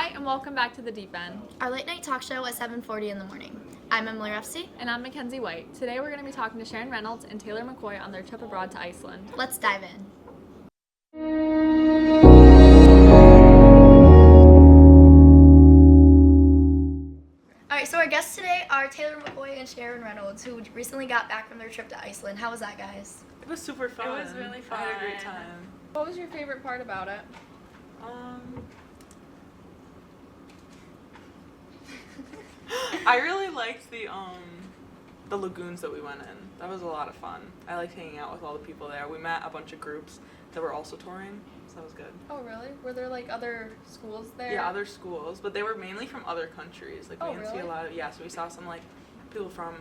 Hi, and welcome back to The Deep End. Our late night talk show at 7:40 in the morning. I'm Emily Refsey. And I'm Mackenzie White. Today we're going to be talking to Sharon Reynolds and Taylor McCoy on their trip abroad to Iceland. Let's dive in. Alright, so our guests today are Taylor McCoy and Sharon Reynolds, who recently got back from their trip to Iceland. How was that, guys? It was super fun. It was really fun. I had a great time. What was your favorite part about it? I really liked the lagoons that we went in. That was a lot of fun. I liked hanging out with all the people there. We met a bunch of groups that were also touring, so that was good. Oh, really? Were there, other schools there? Yeah, other schools, but they were mainly from other countries. Like, we didn't see a really? lot of, so we saw some, people from,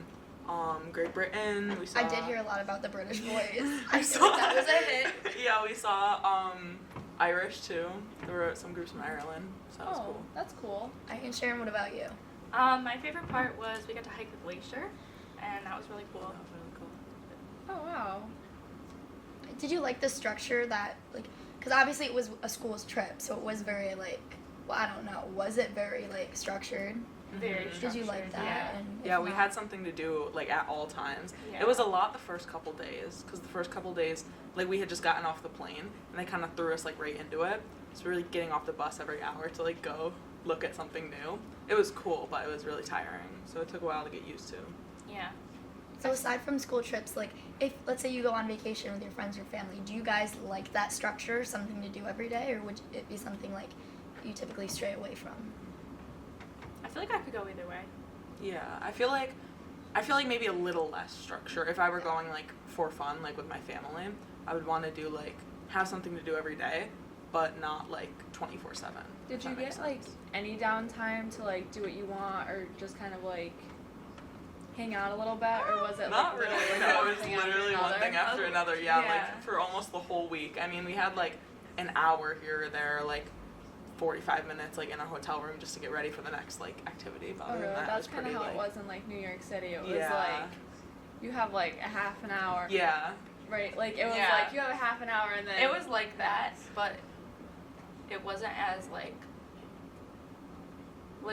Great Britain. We saw... I did hear a lot about the British boys. I I feel saw like that was a hit. Yeah, we saw, Irish, too. There were some groups from Ireland, so that was cool. That's cool. And Sharon, what about you? My favorite part was we got to hike the glacier, and that was really cool. That was really cool. Oh, wow. Did you like the structure that, because obviously it was a school's trip, so it was very, I don't know, was it very, structured? Very Mhm. Did you like that? Yeah. And if Yeah, we not- had something to do, at all times. Yeah. It was a lot the first couple days, because the first couple days, we had just gotten off the plane, and they kind of threw us, right into it. So we were, getting off the bus every hour to, go look at something new. It was cool, but it was really tiring, so it took a while to get used to. Yeah. So aside from school trips, if, let's say you go on vacation with your friends or family, do you guys like that structure, something to do every day, or would it be something, you typically stray away from? I feel like I could go either way. Yeah, I feel like maybe a little less structure. If I were going, for fun, with my family, I would want to do, have something to do every day, but not, 24/7. Did if you that makes get, sense. any downtime to, do what you want, or just kind of, hang out a little bit, or was it, Not really. No, one it was thing after literally one another? thing after another. Yeah, Yeah. for almost the whole week. I mean, we had an hour here or there, 45 minutes, in a hotel room just to get ready for the next activity. But Oh, other really? than that, That's it was kind of pretty, how it was in, New York City. It was, Yeah. you have, a half an hour. Yeah. Right, it was Yeah. you have a half an hour and then... It was like that, but it wasn't as,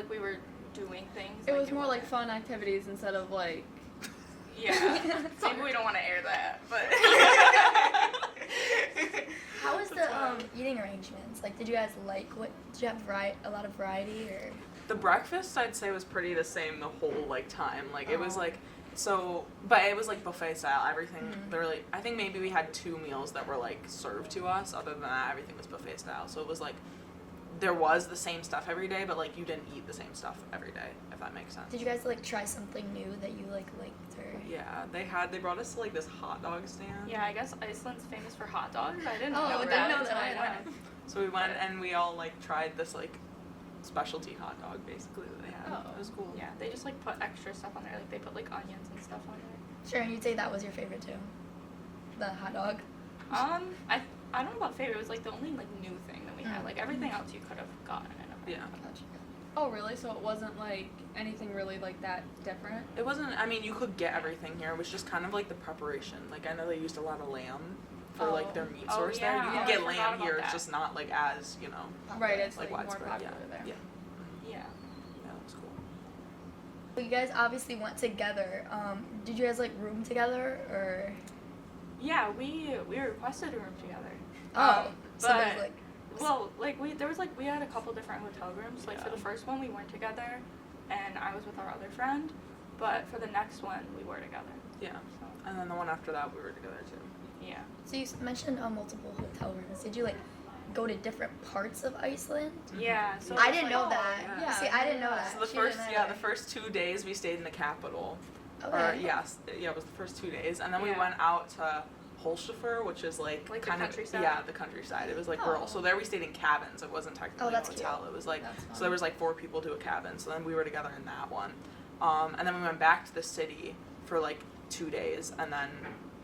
we were doing things. It was more wasn't- fun activities instead of, Yeah. Maybe we don't want to air that, but... How was the eating arrangements? Did you guys did you have a lot of variety, or? The breakfast, I'd say, was pretty the same the whole, time. It was, Oh. but it was, buffet style. Everything, Mhm. literally, I think maybe we had 2 meals that were, served to us. Other than that, everything was buffet style. So it was, there was the same stuff every day, but, you didn't eat the same stuff every day, if that makes sense. Did you guys try something new that you liked, or? Yeah, they brought us to, this hot dog stand. Yeah, I guess Iceland's famous for hot dogs. I didn't Oh, know I that didn't know until that. I went. So we went and we all, tried this, specialty hot dog, basically, that they had. Oh. It was cool. Yeah, they just, put extra stuff on there. They put, onions and stuff on there. Sharon, you'd say that was your favorite too? The hot dog? I don't know about favorite. It was, the only, new thing that we had. Mm. Everything else you could have gotten in a Yeah. Gotcha. Oh, really? So it wasn't, anything really, that different? It wasn't, I mean, you could get everything here. It was just kind of, the preparation. I know they used a lot of lamb for, Oh. their meat Oh, source there. You yeah. can I get forgot lamb about here. that. It's just not, as, Right, it's, more widespread. popular Yeah. there. Yeah. Yeah. Yeah, that was cool. Well, you guys obviously went together. Did you guys room together, or? Yeah, we requested a room together. Oh, so but there's well, we had a couple different hotel rooms. For Yeah. the first one we weren't together, and I was with our other friend. But for the next one we were together. Yeah. So And then the one after that, we were together, too. yeah. So you mentioned multiple hotel rooms. Did you go to different parts of Iceland? Yeah. So I it was didn't know that. yeah. See, I didn't know that. So the She first, didn't yeah, either. the first 2 days we stayed in the capital. Okay. Or, yes, yeah, it was the first 2 days. And then we Yeah. went out to Holshafur, which is the kind of countryside? yeah, the countryside. It was rural. Oh. So there we stayed in cabins. It wasn't technically Oh, that's a hotel. cute. It was That's so there was 4 people to a cabin. So then we were together in that one. And then we went back to the city for 2 days, and then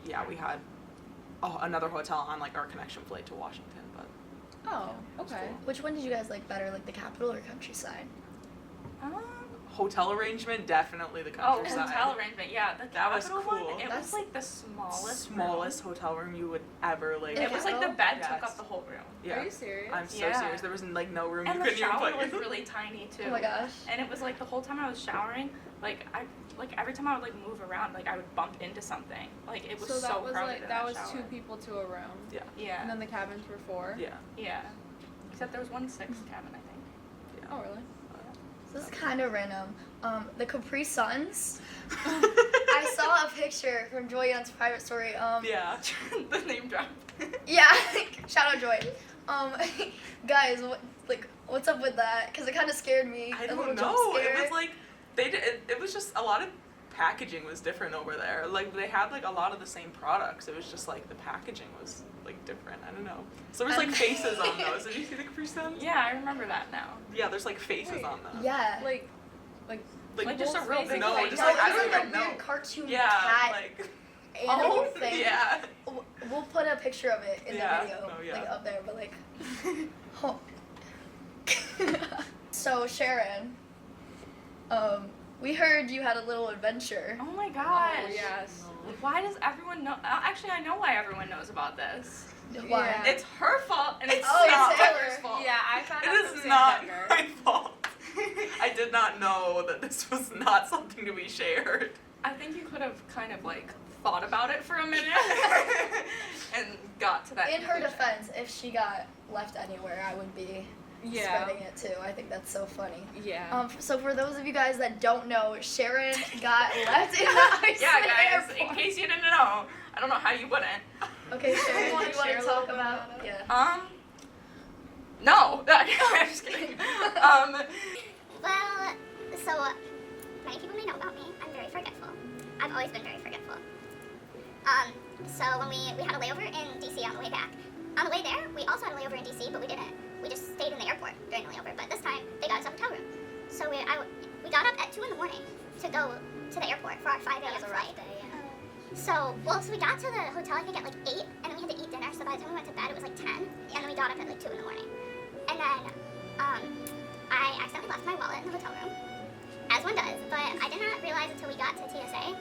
yeah, we had another hotel on our connection flight to Washington. But Oh, it was okay. cool. Which one did you guys like better, the capital or countryside? hotel arrangement, definitely the Oh, countryside. hotel arrangement, yeah. The That was Capitol cool. one, it That's was like the smallest hotel room you would ever like. It was like the bed took Yes. up the whole room. Yeah. Are you serious? I'm so Yeah. serious. There was like no room And you the couldn't even shower put was your- really tiny too. Oh my gosh. And it was like the whole time I was showering, like every time I would like move around, like I would bump into something. Like it was so, that was crowded like in that was shower. 2 people to a room. Yeah. And Yeah. then the cabins were 4. Yeah. Yeah. Except there was one 6th cabin, I think. Yeah. Oh really? This is kind of random. The Capri Suns. I saw a picture from Joy Young's private story. Yeah. The name drop. Yeah, shout out Joy. Guys, what's up with that? Because it kind of scared me. I a don't little know. jump scare. It was like it was just a lot of packaging was different over there. Like they had like a lot of the same products. It was just like the packaging was like different. I don't know. So there was like faces on those. Did you see the Capri Suns? Yeah, I remember that now. Yeah, there's like faces on them. Yeah. Like Like just a people's real faces? big No, face. just No, like, I it's don't like even a weird know. cartoon Yeah, cat like animal thing. yeah. We'll put a picture of it in Yeah. the video, Oh, yeah. like up there, but like. Oh. So Sharon, we heard you had a little adventure. Oh my gosh. Oh yes. Why does everyone know? Actually, I know why everyone knows about this. Why? Yeah. It's her fault, and it's Oh, not it's Taylor. Taylor's fault. Yeah, I found It out is from Sam not Becker. my fault. I did not know that this was not something to be shared. I think you could have kind of like thought about it for a minute and got to that. In her conclusion. defense, if she got left anywhere, I would be Yeah. spreading it too. I think that's so funny. Yeah. So for those of you guys that don't know, Sharon got left in the Iceland Yeah, guys. airport. In case you didn't know, I don't know how you wouldn't. Okay, Sharon, do you want Share to a talk little bit about? about it? Yeah. No. I'm just kidding. Well, so many people may know about me. I'm very forgetful. I've always been very forgetful. So when we had a layover in DC on the way back. On the way there, we also had a layover in DC, but we didn't. We just stayed in the airport during the layover. But this time, they got us a hotel room. So we got up at 2 in the morning to go to the airport for our 5 a.m. flight. So we got to the hotel I think at like 8, and then we had to eat dinner. So by the time we went to bed, it was like 10, and then we got up at like 2 in the morning. And then I accidentally left my wallet in the hotel room, as one does. But I did not realize until we got to TSA.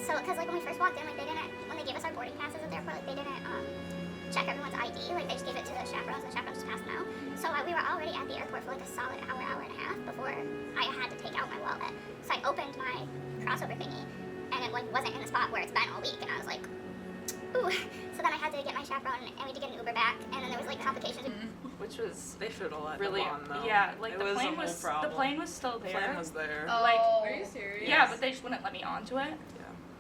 Because like when we first walked in, like when they gave us our boarding passes at the airport, like they didn't check everyone's ID. Like they just gave it to the chaperones, and the chaperones just passed them out. So we were already at the airport for like a solid hour and a half before I had to take out my wallet. So I opened my crossover thingy, and it like wasn't in the spot where it's been all week, and I was like, ooh. So then I had to get my chaperone, and we had to get an Uber back, and then there was like complications. Which was They should have let really, them on though. yeah. Like It the was a plane whole was problem. the plane was still The there. plane was there. Oh. Like, Are you serious? Yeah, but they just wouldn't let me onto it.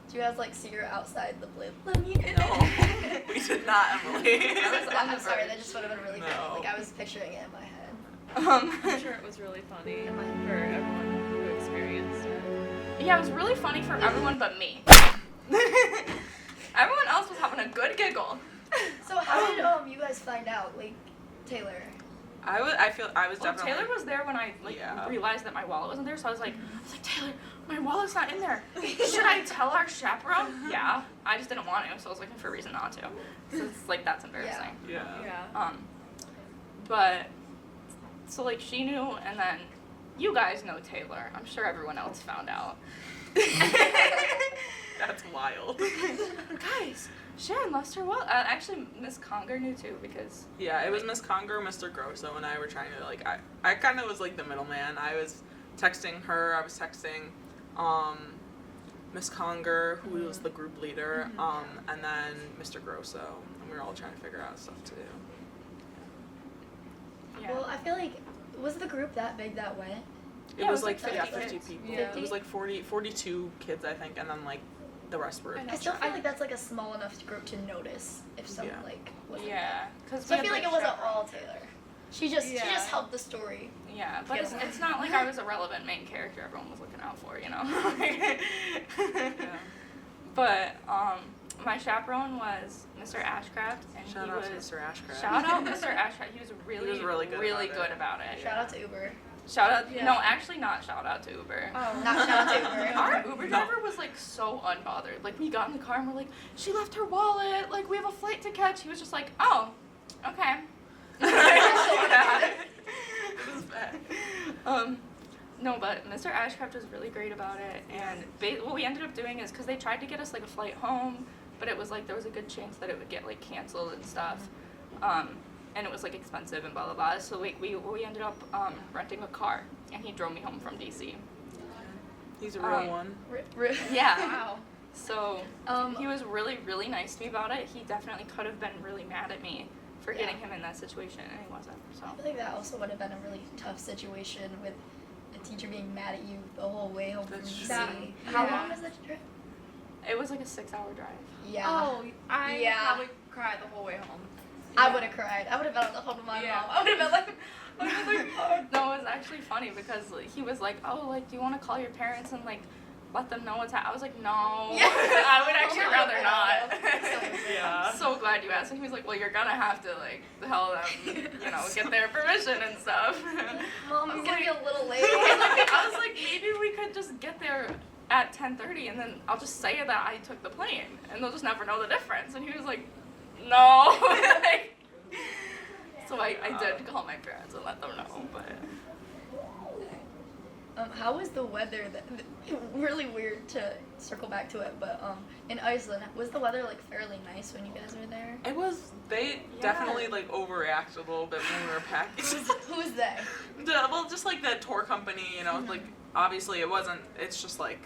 Do you guys like see her outside the blip? Let me in. No, we did not, Emily. I'm sorry, that just would have been really No. funny. Like I was picturing it in my head. I'm sure it was really funny for everyone who experienced it. Yeah, it was really funny for everyone but me. Everyone else was having a good giggle. So how did you guys find out? Like Taylor. I was Well, definitely. Taylor was there when I Yeah. realized that my wallet wasn't there, so I was like, Taylor, my wallet's not in there. Should I tell our chaperone? Yeah, I just didn't want to, so I was looking for a reason not to. So it's like that's embarrassing. Yeah. Yeah. But so like she knew, and then you guys know Taylor. I'm sure everyone else found out. That's wild. Guys, Sharon lost her wallet. Actually, Miss Conger knew too because Yeah, it was Miss Conger, Mr. Grosso, and I were trying to like I kind of was like the middleman. I was texting her. I was texting Miss Conger, who was the group leader, and then Mr. Grosso, and we were all trying to figure out stuff to do. yeah. Well, I feel like was the group that big that went? Yeah, It was like 50 50 kids. people. Yeah. It was like 42 kids, I think, and then like the rest were. I still feel like that's like a small enough group to notice if someone Yeah. like wasn't Yeah, because there. So I feel like it wasn't all Taylor. She just Yeah. helped the story. Yeah, but Yeah. it's not like I was a relevant main character everyone was looking out for, you know. But my chaperone was Mr. Ashcraft, and Shout he out was to Mr. Ashcraft. shout out Mr. Ashcraft. He was really really good about it. about it. Shout out to Uber. Shout out, Yeah. no, actually not shout out to Uber. Oh, not shout out to Uber. Our Uber driver was like so unbothered. Like we got in the car and we're like, she left her wallet. Like we have a flight to catch. He was just like, oh, okay. Yeah. It was bad. No, but Mr. Ashcraft was really great about it, and what we ended up doing is, because they tried to get us, like, a flight home, but it was, like, there was a good chance that it would get, like, canceled and stuff, and it was, like, expensive and blah, blah, blah, so we ended up, renting a car, and he drove me home from DC. He's a real one. Yeah. Wow. So, he was really, really nice to me about it. He definitely could have been really mad at me for getting him in that situation, and he wasn't, so. I feel like that also would have been a really tough situation with a teacher being mad at you the whole way home from That's DC. true. How Yeah. long was the trip? It was like a 6-hour drive. Yeah. Oh, I Yeah. probably cried the whole way home. I would have cried. I would have been on the phone with my Yeah. mom. I would have been like, No, it was actually funny because he was like, oh, like, do you want to call your parents and, like, let them know what's happening? I was like, no. Yeah. I would actually rather not. Yeah. So glad you asked. And he was like, well, you're going to have to, like, tell them, you know, get their permission and stuff. Mom, I'm gonna be a little late. I was like, maybe we could just get there at 10:30 and then I'll just say that I took the plane and they'll just never know the difference. And he was like, no. So I did call my parents and let them know, but. How was the weather? Really weird to circle back to it, but in Iceland, was the weather like fairly nice when you guys were there? It was. They definitely like overreacted a little bit when we were packed. Who's they? Well, just like the tour company, you know, like obviously it wasn't. It's just like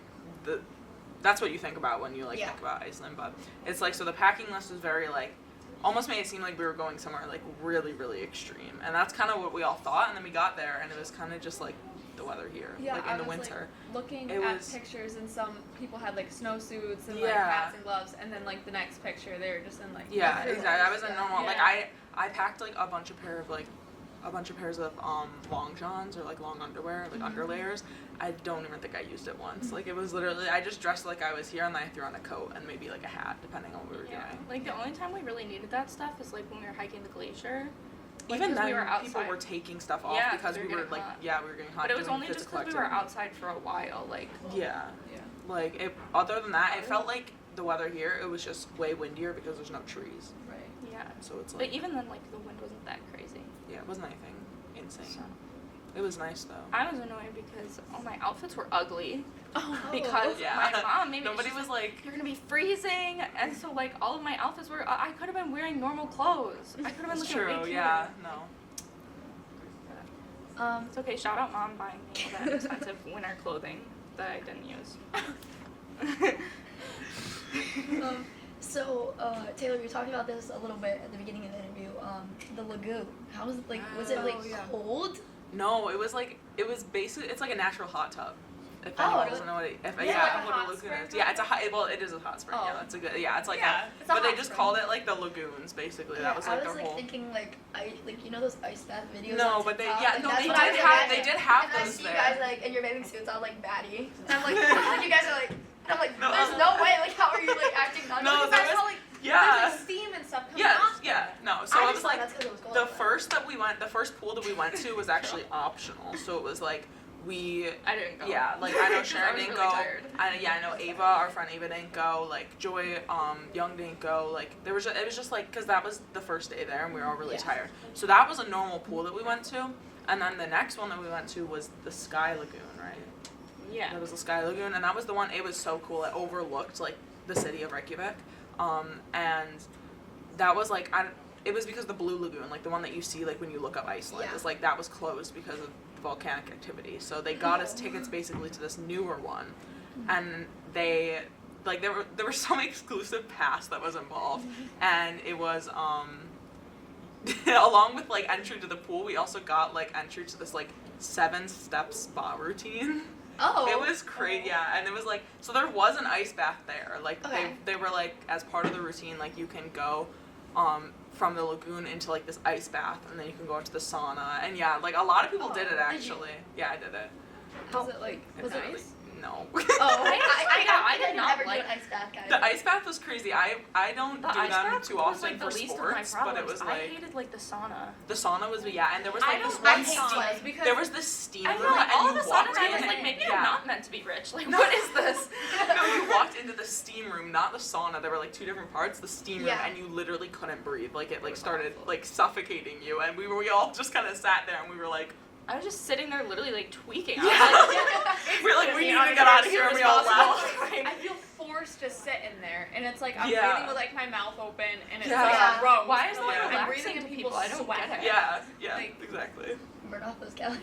that's what you think about when you like think about Iceland, but it's like so the packing list was very like. Almost made it seem like we were going somewhere like really, really extreme, and that's kind of what we all thought. And then we got there, and it was kind of just like the weather here, Yeah, like I in the was, winter. Like, looking It at was- pictures, and some people had like snowsuits and like Yeah. hats and gloves, and then like the next picture they were just in like Yeah, nothing. exactly. I was in normal. Like Yeah. I packed like a bunch of pairs of long johns or like long underwear, like underlayers. I don't even think I used it once. Like it was literally I just dressed like I was here and then I threw on a coat and maybe like a hat depending on what we were Yeah, doing. like the only time we really needed that stuff is like when we were hiking the glacier. Like, Even 'cause then, we were people outside. were taking stuff off Yeah, because we were getting like, hot. we were getting hot. But it was doing only just physical because we were activity. outside for a while. Like, Yeah, Yeah. like it. Other than that, it felt like the weather here. It was just way windier because there's no trees. Right. yeah. So it's But like, even then, like the wind wasn't that crazy. yeah, it wasn't anything insane. So It was nice though. I was annoyed because all my outfits were ugly Oh. because Yeah. my mom maybe Nobody was like, you're gonna be freezing, and so like all of my outfits were. I could have been wearing normal clothes. I could have been it's looking way true. cuter. Yeah, no. It's okay. Shout out mom buying me all that expensive winter clothing that I didn't use. So, Taylor, you talked about this a little bit at the beginning of the interview. The lagoon. How was it like? Was it like Oh, yeah. cold? No, it was basically it's like a natural hot tub. If Oh, anyone really? doesn't know what Is it yeah, like a what hot a lagoon spring is. Yeah, it's a hot. Well, it is a hot spring. Oh. Yeah, that's a good. Yeah, it's like Yeah, a. it's a But they hot just spring. called it like the lagoons. Basically, that was like I was their like whole. thinking like you know those ice bath videos. No, on but they- TikTok? yeah, Like, no, that's they what I did was have- imagining. they did have and I those see there. you guys like in your bathing suits all like batty, and I'm like you guys are like, and I'm like, No, there's no way. Like, how are you like acting non? No, Because there I was- saw like Yeah. there's like steam and stuff coming Yes, off. yeah, no. So I it just was thought like that's 'cause it was cold. the first pool that we went to was actually optional. So it was like I didn't go. yeah, like I know I Sharon was didn't really go. tired. I know Ava, our friend Ava didn't go. Like Joy, Young didn't go. Like it was just like because that was the first day there and we were all really tired. So that was a normal pool that we went to, and then the next one that we went to was the Sky Lagoon, right? Yeah. That was the Sky Lagoon, and that was the one. It was so cool. It overlooked like the city of Reykjavik, and that was like it was because the Blue Lagoon, like the one that you see like when you look up Iceland, Yeah. is like that was closed because of volcanic activity. So they got us tickets basically to this newer one, and they like there were some exclusive pass that was involved, and it was along with like entry to the pool, we also got like entry to this like 7-step spa routine. Oh. It was crazy, yeah, and it was like, so there was an ice bath there, like, Okay. they were like, as part of the routine, like, you can go, from the lagoon into, like, this ice bath, and then you can go into the sauna, and yeah, like, a lot of people did it, Did you? actually. Yeah, I did it. Was it like Was it nice? No. Oh, I did did not ever like- do an ice bath, guys. The ice bath was crazy. I don't The do ice them bath too was, often like, the for least of my sports, but it problems. was I like, hated like the sauna. the sauna was, yeah, and there was, I like, this don't one like steam, saunas because there was this steam I room, know, like and all you of a walked sudden I in, was and- like, maybe yeah. I'm not meant to be rich. Like, what is this? No, you walked into the steam room, not the sauna. There were like two different parts. The steam room, Yeah. and you literally couldn't breathe. Like it like started like suffocating you, and we all just kind of sat there, and we were like, I was just sitting there literally like tweaking. I was like, We're like, we need to get out of here, and we all left. I feel forced to sit in there, and it's like I'm Yeah. breathing with like my mouth open, and it's Yeah. like gross. why is So, that like, I'm relaxing breathing to in people? people's I don't sweat. get it. Yeah, Like- exactly. Burn off those calories.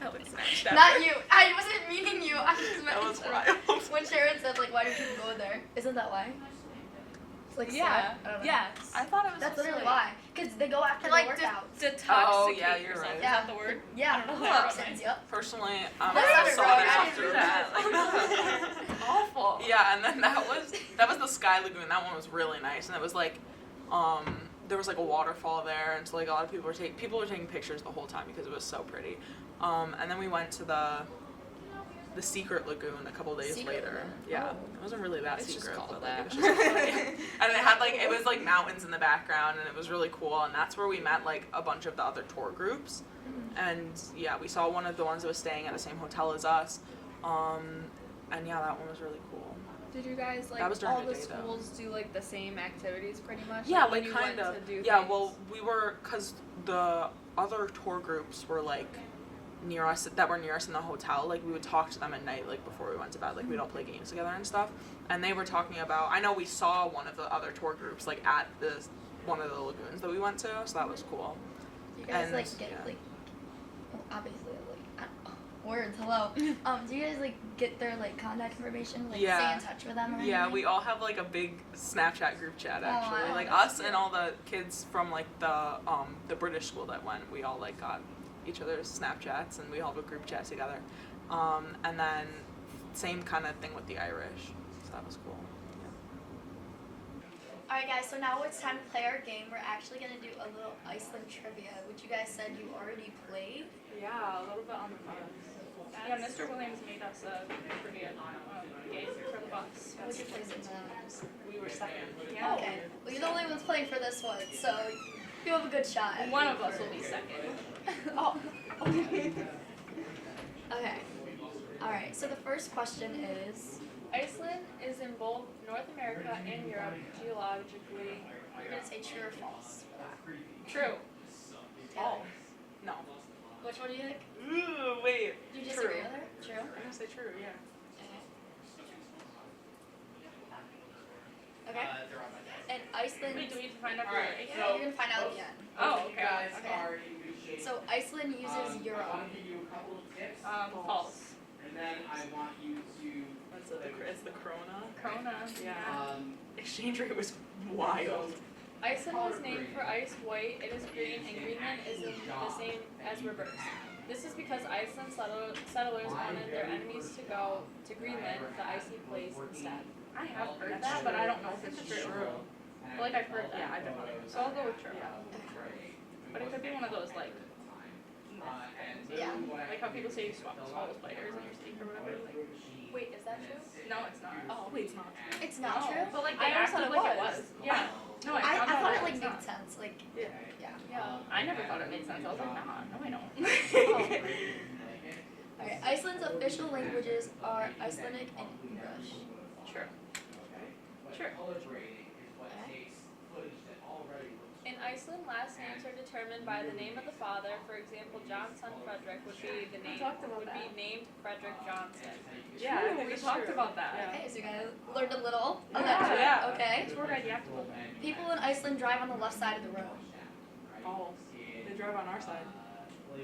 Oh, it's nice. Not you. I wasn't meaning you. I just meant That was Sharon. wild. When Sharon said like, why do people go there? Isn't that why? It's like Yeah. sad. I don't know. Yes. I thought it was That's just, literally like, why. Because they go after To the like workout. detoxicate Oh, yeah, you're yourself. right. Is Yeah. that the word? Yeah. I don't know Full that. options, yep. Personally, I'm That's not not so wrong. good I after didn't that. awful. Yeah, and then that was the Sky Lagoon. That one was really nice, and it was like, there was like a waterfall there, and so like a lot of people were taking pictures the whole time because it was so pretty. And then we went to the Secret Lagoon a couple days Secret later. Lagoon. Yeah, Oh. it wasn't really that It's just secret, called but that. like, it was just funny. And it had like, it was like mountains in the background, and it was really cool. And that's where we met like a bunch of the other tour groups. And yeah, we saw one of the ones that was staying at the same hotel as us. And yeah, that one was really cool. Did you guys like That was during all the the day, though. schools do like the same activities pretty much? Yeah, when like you kind went of. to do Yeah, things? well, we were, cause the other tour groups were like near us, that were near us in the hotel. Like we would talk to them at night, like before we went to bed. Like we'd all play games together and stuff. And they were talking about. I know we saw one of the other tour groups like at one of the lagoons that we went to, so that was cool. Do you guys And, like get yeah. like, well, obviously like words. Hello. Do you guys like get their like contact information? Like Yeah. stay in touch with them? Or Yeah, anything? we all have like a big Snapchat group chat actually. wow, Like that's us and all the kids from like the British school that went, we all like got each other's Snapchats and we all have a group chat together. And then same kind of thing with the Irish. So that was cool. Alright guys, so now it's time to play our game. We're actually gonna do a little Iceland trivia, which you guys said you already played. Yeah, a little bit on the bus. Yeah, Mr. Williams made us a trivia game for the bus. What's your place in that? We were second. Oh, Yeah. okay. Well, you're the only ones playing for this one, so you have a good shot. at One being of us will first. be second. Oh, okay. Okay. Alright, so the first question is, Iceland is in both North America and Europe geologically. you're gonna say true or false for that. True. Oh. No. Which one do you think? Ooh, wait. Do you True. disagree with her? True? I'm gonna say true, yeah. Okay. And Iceland. Wait, do we need to find out Alright, the Yeah, you're gonna find out at the end. Oh, You okay. guys Okay. are in good shape. So Iceland uses euro. I want to give you a couple of tips. False. And then I want you to. It's the Corona. Corona. Yeah. Exchange rate was wild. Iceland was named for ice white, it is green, and Greenland is the same as reverse. This is because Iceland settlers wanted their enemies to go to Greenland, the icy place, instead. I have heard that, but I don't know if it's true. I feel like I've heard that. Yeah, I definitely. So I'll go with true. But it could be one of those like myth things. Yeah. Like how people say you swallow spiders in your sleep or whatever. Like, Wait, is that true? no, it's not. Oh, wait, it's not. It's not No, true? But like I they always acted thought like it it was. was. Yeah. No, I found out thought that it like it's made not. sense. Like, Yeah. yeah. Yeah. I never thought it made sense. I was like, nah, no, I don't. Alright, Iceland's official languages are Icelandic and English. True. True. In Iceland, last names are determined by the name of the father. For example, John's son Frederick would be named Frederick Johnson. Yeah, I think we it's talked true. about that. Okay, so you guys learned a little. Yeah. Yeah. Okay. It's where I deactivated. People in Iceland drive on the left side of the road. Oh, they drive on our side.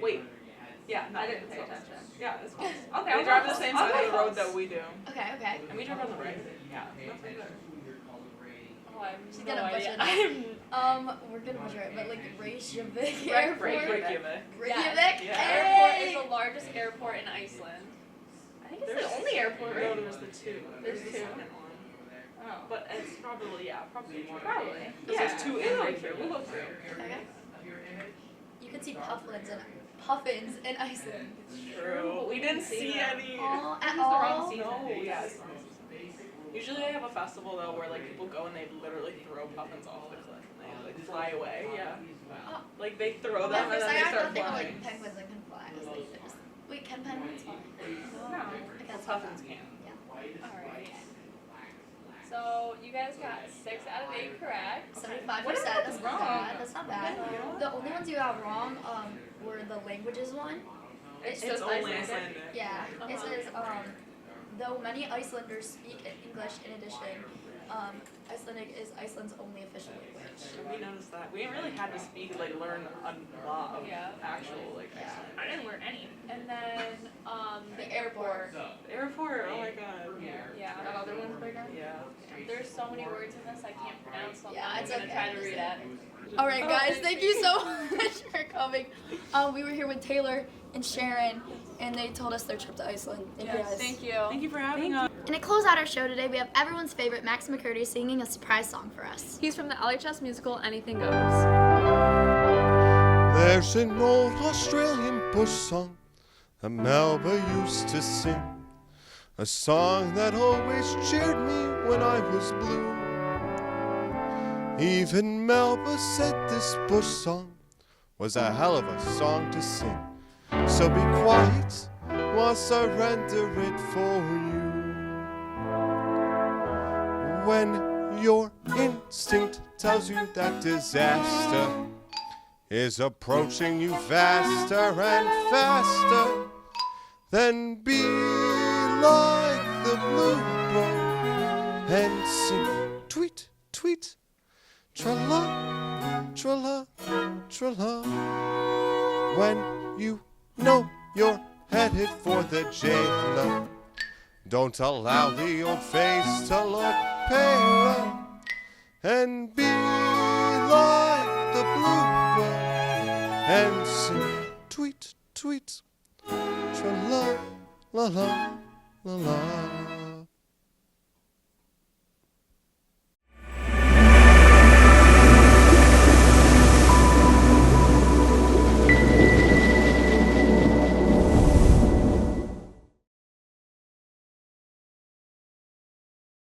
Wait. Yeah, no, I didn't it's pay false. attention. Yeah, it's false. Okay, They I'll drive go the same false. side I'll of the go road false. that we do. Okay, okay. And we drive on the right. Yeah. Nothing there. Oh, I have She's no gonna idea. butcher we're gonna butcher it, but like Reykjavik Airport. Reykjavik. Reykjavik? Yeah. Airport Hey! is the largest airport in Iceland. I think it's the only airport, No, right? there's the two. There's the two. second one. Oh. But it's probably more. Probably. Because there's two in We'll look Reykjavik. through. We'll look through. Okay. You can see puffins in Iceland. True. We didn't see any. Oh, at This is the wrong all? season. No, yes. Usually they have a festival though where like people go and they literally throw puffins off the cliff and they like fly away. Yeah. Oh. Like they throw At them and first then I they thought start they were flying. like penguins that can fly. I was like, they're just, wait, can penguins fly? No. I guess Puffins can. Yeah. Alright. So you guys got 6 out of 8 correct. 75%. What That's is not wrong? bad. That's not bad. The only ones you got wrong were the languages one. It's It's just only Icelandic. Icelandic. Yeah, it Uh-huh. says though many Icelanders speak English in addition, Icelandic is Iceland's only official language. We noticed that. We didn't really have to learn a lot of Yeah. actual like Icelandic. I didn't learn any. And then the airport. The airport, oh my god. Yeah. Got other ones bigger? Yeah. There's so many words in this I can't pronounce them. Yeah, I'm it's gonna okay. try to read it. All right, guys, thank you so much for coming. We were here with Taylor and Sharon, and they told us their trip to Iceland. Thank you guys. Thank you. Thank you for having us. And to close out our show today, we have everyone's favorite Max McCurdy singing a surprise song for us. He's from the LHS musical Anything Goes. There's an old Australian bush song that Melba used to sing, a song that always cheered me when I was blue. Even Melba said this bush song was a hell of a song to sing. So be quiet whilst I render it for you. When your instinct tells you that disaster is approaching you faster and faster, then be like the bluebird and sing tweet, tweet, tra-la, tra-la, tra-la. When you know you're headed for the jailer, don't allow the old face to look paler, and be like the bluebird and sing tweet, tweet, tra-la, la-la, la-la.